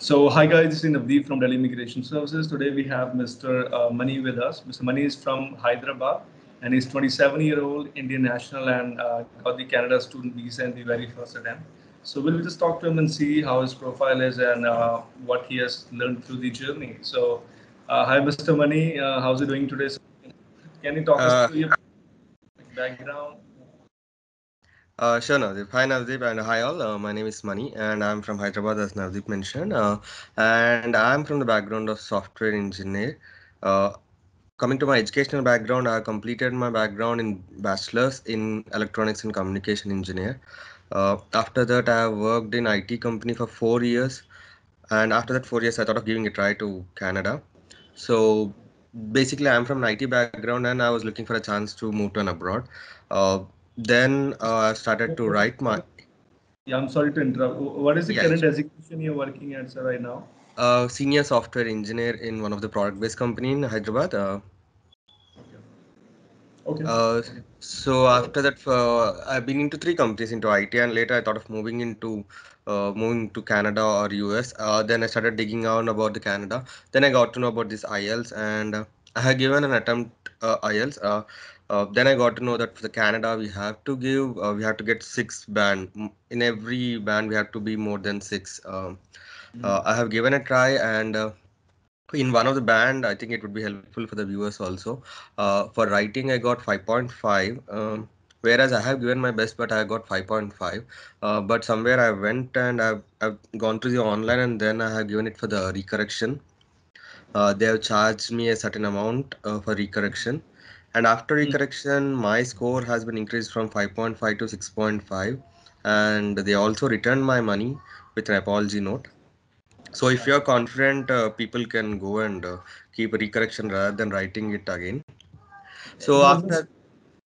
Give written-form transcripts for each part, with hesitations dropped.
So, hi guys, this is Navdeep from Delhi Immigration Services. Today we have Mr. Mani with us. Mr. Mani is from Hyderabad and he's 27-year-old Indian national and got the Canada student visa in the very first attempt. So, we'll just talk to him and see how his profile is and what he has learned through the journey. So, hi Mr. Mani, how's it doing today? Can you talk us Uh, through your background? sure, Navdeep. Hi, Navdeep, and hi all. My name is Mani, and I'm from Hyderabad, as Navdeep mentioned. And I'm from the background of software engineer. Uh, Coming to my educational background, I completed my background in bachelor's in electronics and communication engineer. After that, I have worked in IT company for 4 years, and after that 4 years, I thought of giving a try to Canada. So basically, I'm from an IT background, and I was looking for a chance to move to an abroad. Uh, then I started to write my Yeah, I'm sorry to interrupt. What is the yeah, current designation you're working at, sir, right now? senior software engineer in one of the product-based company in Hyderabad. Okay. Uh, Okay. so after that, I've been into three companies into IT, and later I thought of moving to Canada or US. Then I started digging on about the Canada. Then I got to know about this IELTS, and I had given an attempt IELTS. Then I got to know that for the Canada we have to get six band. In every band we have to be more than six. I have given a try, and in one of the band, I think it would be helpful for the viewers also. For writing, I got 5.5. Whereas I have given my best, but I got 5.5. But somewhere I went and I've gone to the online, and then I have given it for the recorrection. They have charged me a certain amount for recorrection. And after recorrection, my score has been increased from 5.5 to 6.5. And they also returned my money with an apology note. So if you're confident, people can go and keep a recorrection rather than writing it again. So It was after,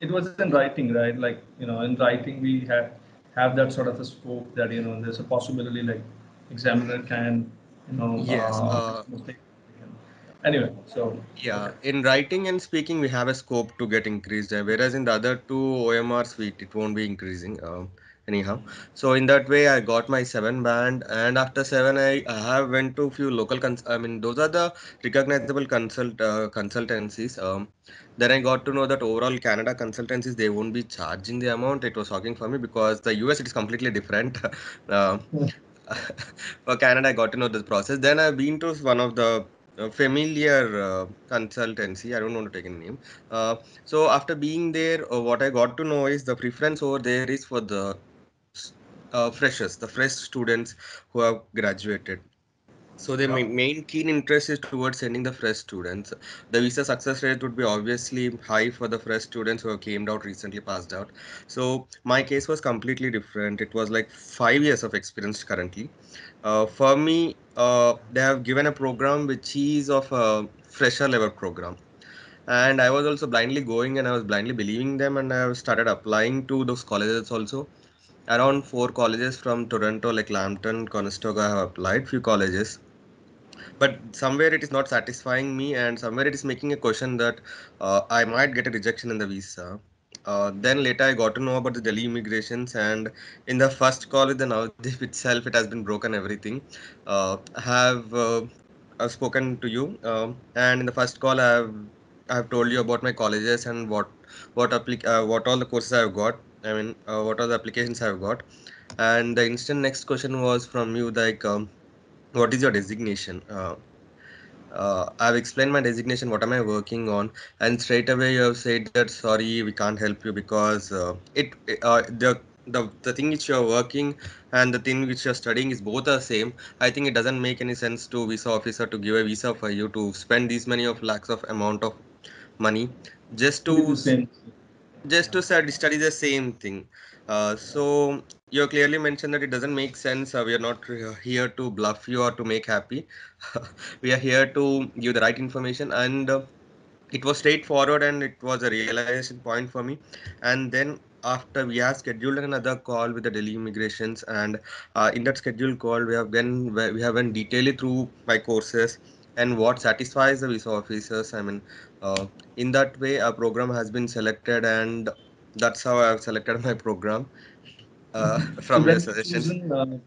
it was in writing, right? Like, in writing we have that sort of a scope that, there's a possibility like examiner can, you know, yes, mistake. Anyway, so yeah, okay. in writing and speaking, we have a scope to get increased, whereas in the other two OMRs, it won't be increasing. Anyhow, so in that way, I got my seven band, and after seven, I have went to few local I mean, those are the recognizable consultancies. Then I got to know that overall Canada consultancies they won't be charging the amount. It was shocking for me because the US it is completely different. uh, for Canada, I got to know this process. Then I've been to one of the familiar consultancy. I don't want to take a name. So after being there, what I got to know is the preference over there is for the freshers, the fresh students who have graduated. So the main keen interest is towards sending the fresh students. The visa success rate would be obviously high for the fresh students who have came out recently passed out. So my case was completely different. It was like 5 years of experience currently. For me, they have given a program which is of a fresher level program, and I was also blindly going and I was blindly believing them, and I started applying to those colleges also. Around four colleges from Toronto, like Lambton, Conestoga, I have applied few colleges, but somewhere it is not satisfying me, and somewhere it is making a question that I might get a rejection in the visa. Then later I got to know about the Delhi immigrations, and in the first call with the Navdeep itself, it has been broken everything. I've spoken to you, and in the first call I have told you about my colleges and what all the courses I've got. I mean, what all the applications I've got, and the instant next question was from you like. What is your designation? I've explained my designation, what am I working on, and straight away you have said that sorry, we can't help you because the thing which you're working and the thing which you're studying is both are same. I think it doesn't make any sense to visa officer to give a visa for you to spend these many of lakhs of amount of money just It is to the same. study the same thing. So you clearly mentioned that it doesn't make sense. We are not here to bluff you or to make happy. We are here to give the right information, and it was straightforward, and it was a realization point for me. And then after we have scheduled another call with the Delhi immigrations, and in that scheduled call we have went detailedly through my courses and what satisfies the visa officers. I mean, uh, in that way a program has been selected, and that's how I have selected my program So from your when you suggestions. chosen,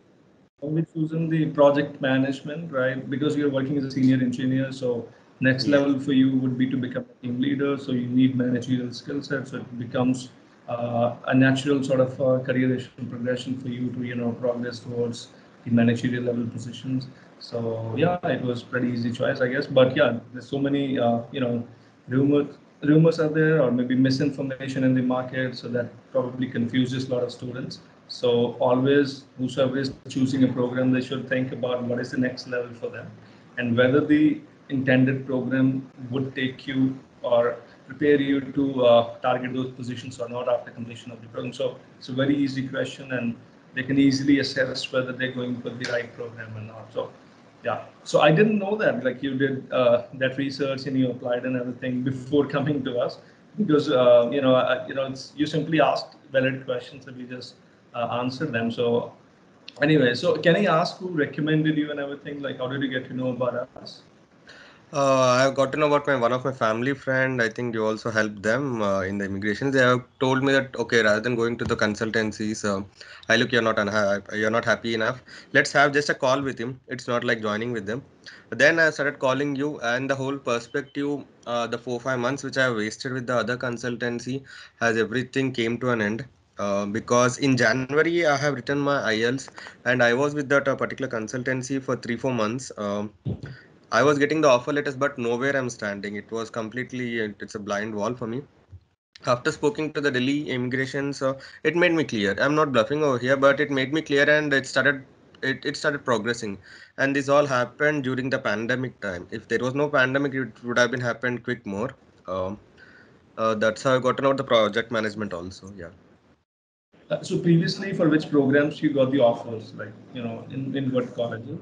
We've chosen the project management, right? Because you're working as a senior engineer, so next Yes. level for you would be to become a team leader. So you need managerial skill set. So it becomes a natural sort of career progression for you to progress towards the managerial level positions. So yeah, it was pretty easy choice, I guess. But yeah, there's so many rumors rumors are there, or maybe misinformation in the market, so that probably confuses a lot of students. So always, whosoever is choosing a program, they should think about what is the next level for them, and whether the intended program would take you or prepare you to target those positions or not after completion of the program. So it's a very easy question, and they can easily assess whether they're going for the right program or not. So yeah. So I didn't know that, like you did that research and you applied and everything before coming to us, because you simply asked valid questions and we just answered them. So anyway, so can I ask who recommended you and everything? Like, how did you get to know about us? I've got to know about my one of my family friend. I think you also helped them in the immigration. They have told me that okay, rather than going to the consultancies, I look you're not happy enough. Let's have just a call with him. It's not like joining with them. But then I started calling you, and the whole perspective, the 4 5 months which I wasted with the other consultancy, has everything came to an end. Because in January I have written my IELTS, and I was with that particular consultancy for 3 4 months. I was getting the offer letters, but nowhere I'm standing. It was completely, it's a blind wall for me. After speaking to the Delhi immigration, so it made me clear. I'm not bluffing over here, but it made me clear, and it started progressing. And this all happened during the pandemic time. If there was no pandemic, it would have been happened quick more. Um, that's how I got to know the project management also. Yeah. So previously, for which programs you got the offers? Like, in what colleges?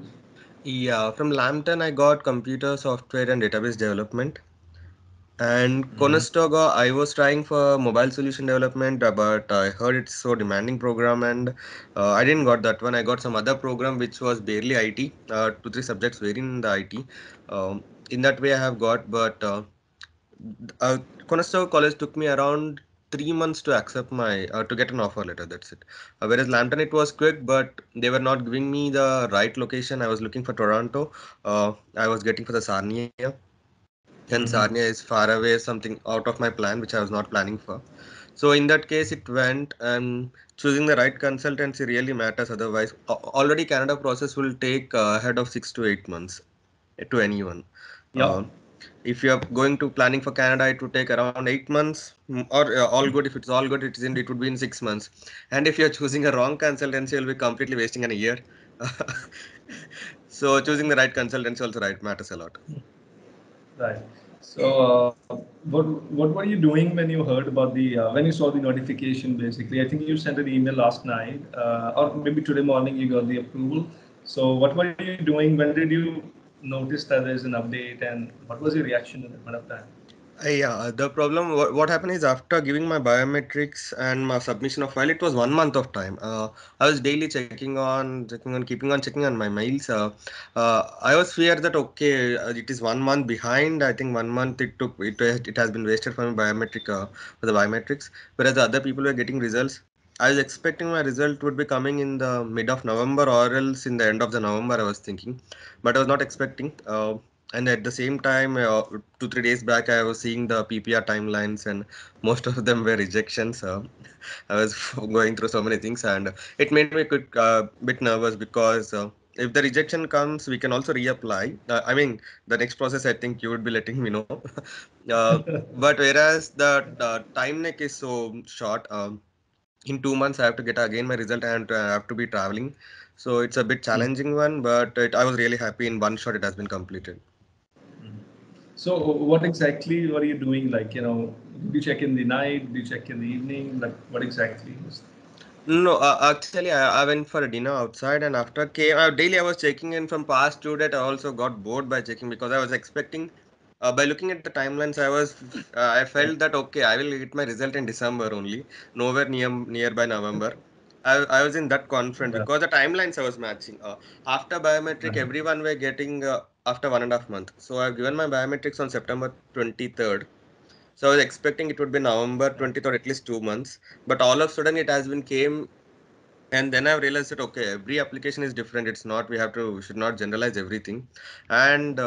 Yeah, from Lambton, I got computer software and database development. And Mhm. Conestoga, I was trying for mobile solution development, but I heard it's so demanding program, and I didn't got that one. I got some other program which was barely IT, 2 3 subjects were in the IT. In that way, I have got, but Conestoga College took me around 3 months to accept my to get an offer letter. That's it. Whereas Lambton, it was quick, but they were not giving me the right location. I was looking for Toronto. I was getting for the Sarnia, and Mhm. Sarnia is far away, something out of my plan, which I was not planning for. So in that case, it went, and choosing the right consultancy really matters. Otherwise, already Canada process will take ahead of 6 to 8 months to anyone. Yeah. Uh, if you are going to planning for Canada, it would take around 8 months, or all good. If it's all good, it would be in 6 months. And if you are choosing a wrong consultancy, you'll be completely wasting a year. So choosing the right consultancy also right matters a lot. Right. So, what were you doing when you heard about the when you saw the notification? Basically, I think you sent an email last night, or maybe today morning you got the approval. So, what were you doing? When did you notice that there's an update, and what was your reaction at that point of time? Yeah, the problem what happened is after giving my biometrics and my submission of file, it was 1 month of time. I was daily keeping on checking on my mails. I was feared that okay, it is 1 month behind. I think 1 month it has been wasted for my biometric for the biometrics, whereas the other people were getting results. I was expecting my result would be coming in the mid of November or else in the end of the November. I was thinking, but I was not expecting. And at the same time, 2 3 days back, I was seeing the PPR timelines, and most of them were rejections. I was going through so many things, and it made me bit nervous because if the rejection comes, we can also reapply. I mean, the next process, I think you would be letting me know. But whereas the time neck is so short, in 2 months I have to get again my result, and I have to be traveling. So it's a bit Mm. challenging one, but I was really happy in one shot it has been completed. So, what exactly were you doing? Like, did you check in the night? Did you check in the evening? Like, what exactly was? No, actually, I went for a dinner outside, and after came daily, I was checking in from past due date. I also got bored by checking because I was expecting, by looking at the timelines, I felt that okay, I will get my result in December only, nowhere nearby November. I was in that confident Yeah. because the timelines I was matching. After biometric, Right. everyone were getting after 1.5 months. So I've given my biometrics on September 23rd. So I was expecting it would be November 20th or at least 2 months. But all of a sudden it has been came And then I realized that okay, every application is different. It's not we should not generalize everything. And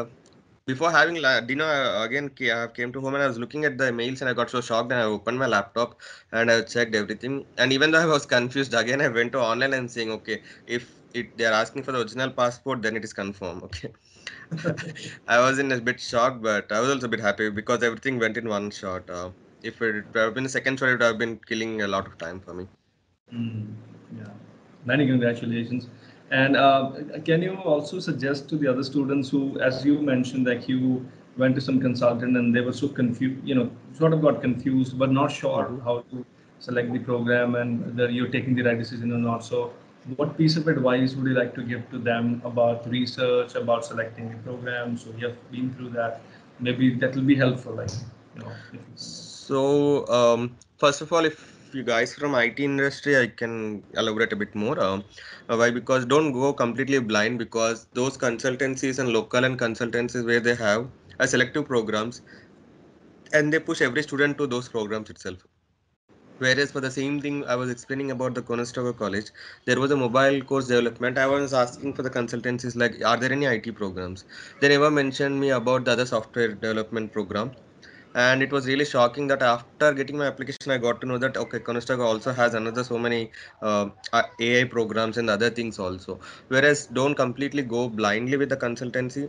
before having dinner again, I came to home and I was looking at the mails and I got so shocked and I opened my laptop and I checked everything. And even though I was confused again, I went to online and saying okay, if they are asking for the original passport, then it is confirmed. Okay. I was in a bit shocked, but I was also a bit happy because everything went in one shot. If it would have been a second shot, it would have been killing a lot of time for me. Yeah, many congratulations. And can you also suggest to the other students who, as you mentioned, like you went to some consultant and they were so confused, sort of got confused, but not sure Mhm. how to select the program and whether you're taking the right decision or not. So, what piece of advice would you like to give to them about research, about selecting the program? So, you have been through that. Maybe that will be helpful, like, if you can. So, first of all, if you guys from IT industry, I can elaborate a bit more. Why? Because don't go completely blind because those consultancies and local and consultancies where they have a selective programs and they push every student to those programs itself. Whereas for the same thing I was explaining about the Conestoga College, there was a mobile course development. I was asking for the consultancies like, are there any IT programs? They never mentioned me about the other software development program, and it was really shocking that after getting my application I got to know that okay, Conestoga also has another so many AI programs and other things also. Whereas don't completely go blindly with the consultancy,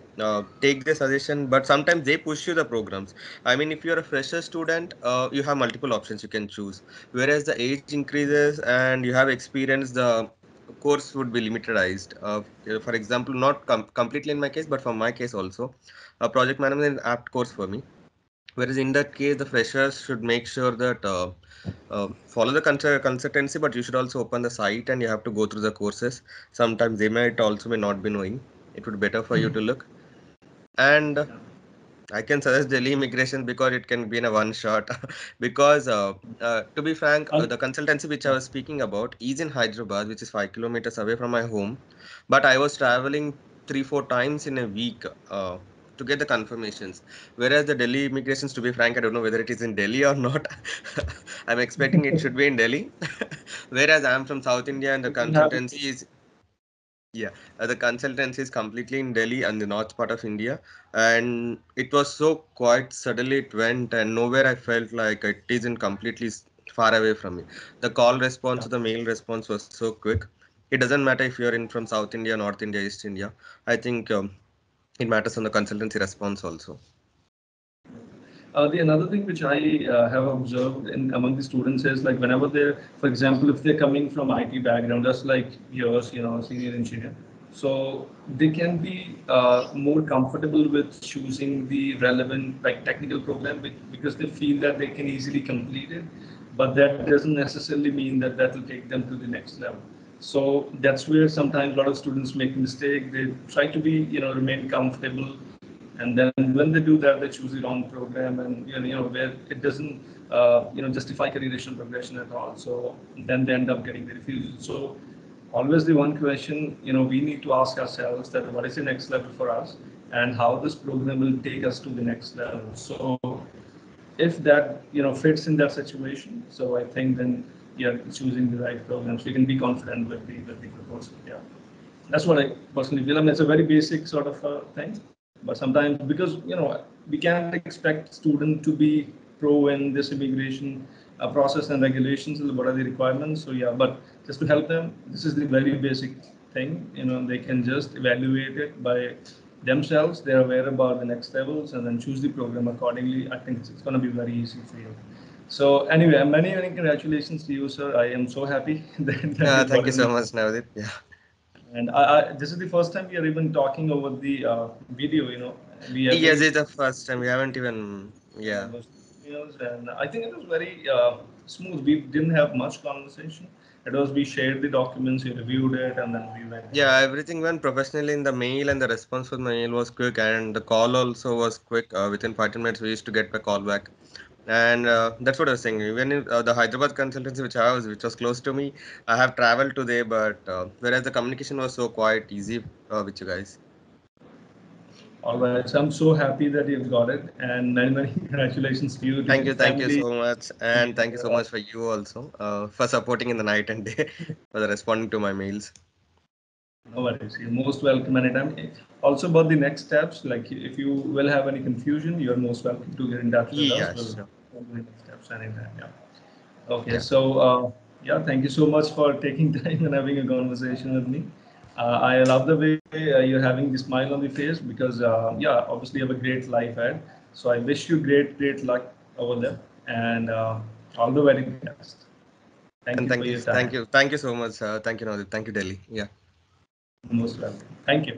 take the suggestion, but sometimes they push you the programs. I mean, if you're a fresher student, you have multiple options you can choose. Whereas the age increases and you have experience, the course would be limitedized. For example, not completely in my case, but for my case also, a project management is an apt course for me. Whereas in that case, the freshers should make sure that follow the consultancy, but you should also open the site and you have to go through the courses. Sometimes they might also may not be knowing. It would be better for you to look. And I can suggest Delhi immigration because it can be in a one shot. Because to be frank, the consultancy which I was speaking about is in Hyderabad, which is 5 kilometers away from my home. But I was traveling 3 4 times in a week to get the confirmations. Whereas the Delhi immigrations, to be frank, I don't know whether it is in Delhi or not. I'm expecting it should be in Delhi. Whereas I'm from South India and the You can have consultancy is yeah, the consultancy is completely in Delhi and the north part of India, and it was so quiet. Suddenly it went, and nowhere I felt like it isn't completely far away from me. The call response yeah. to the mail response was so quick. It doesn't matter if you're in from South India, North India, East India. I think it matters on the consultancy response also. The another thing which I have observed in among the students is like whenever they're, for example, if they're coming from IT background, just like yours, senior engineer, so they can be more comfortable with choosing the relevant like technical program because they feel that they can easily complete it, but that doesn't necessarily mean that that will take them to the next level. So that's where sometimes a lot of students make a mistake. They try to be, remain comfortable, and then when they do that, they choose the wrong program, and where it doesn't justify career progression at all. So then they end up getting the refusal. So always the one question we need to ask ourselves that what is the next level for us, and how this program will take us to the next level. So if that fits in that situation, so I think then you're choosing the right program, so you can be confident with the proposal. Yeah, that's what I personally feel. I mean, it's a very basic sort of thing, but sometimes because we can't expect student to be pro in this immigration process and regulations. What are the requirements? So yeah, but just to help them, this is the very basic thing. They can just evaluate it by themselves. They're aware about the next levels and then choose the program accordingly. I think it's going to be very easy for you. So anyway, many congratulations to you, sir. I am so happy that you Thank got you in. so much, Navdeep. Yeah. And this is the first time we are even talking over the video. We have Yes, been it's the first time. We haven't even. Yeah. those emails, and I think it was very smooth. We didn't have much conversation. It was we shared the documents, we reviewed it, and then we went Yeah, ahead. everything went professionally in the mail, and the response for the mail was quick, and the call also was quick. Within 40 minutes, we used to get the call back, and that's what I was saying. Even in the Hyderabad consultancy, which was close to me, I have traveled today, but whereas the communication was so quite easy with you guys. All right. So I'm so happy that you've got it, and many congratulations to you, to Thank your you. Thank you family. so much. And thank you so much for you also for supporting in the night and day, for responding to my mails. No worries. You're most welcome anytime. Also about the next steps, like if you will have any confusion, you're most welcome to get in touch with us. Yeah, We'll sure. do the next steps anytime. Yeah. Okay. Yeah. So yeah, thank you so much for taking time and having a conversation with me. I love the way you're having the smile on the face because yeah, obviously you have a great life ahead. So I wish you great luck over there and all the very best. Thank you And for your time. thank you so much. Thank you, Nadeep. Thank you, Delhi. Yeah. Most welcome. Thank you.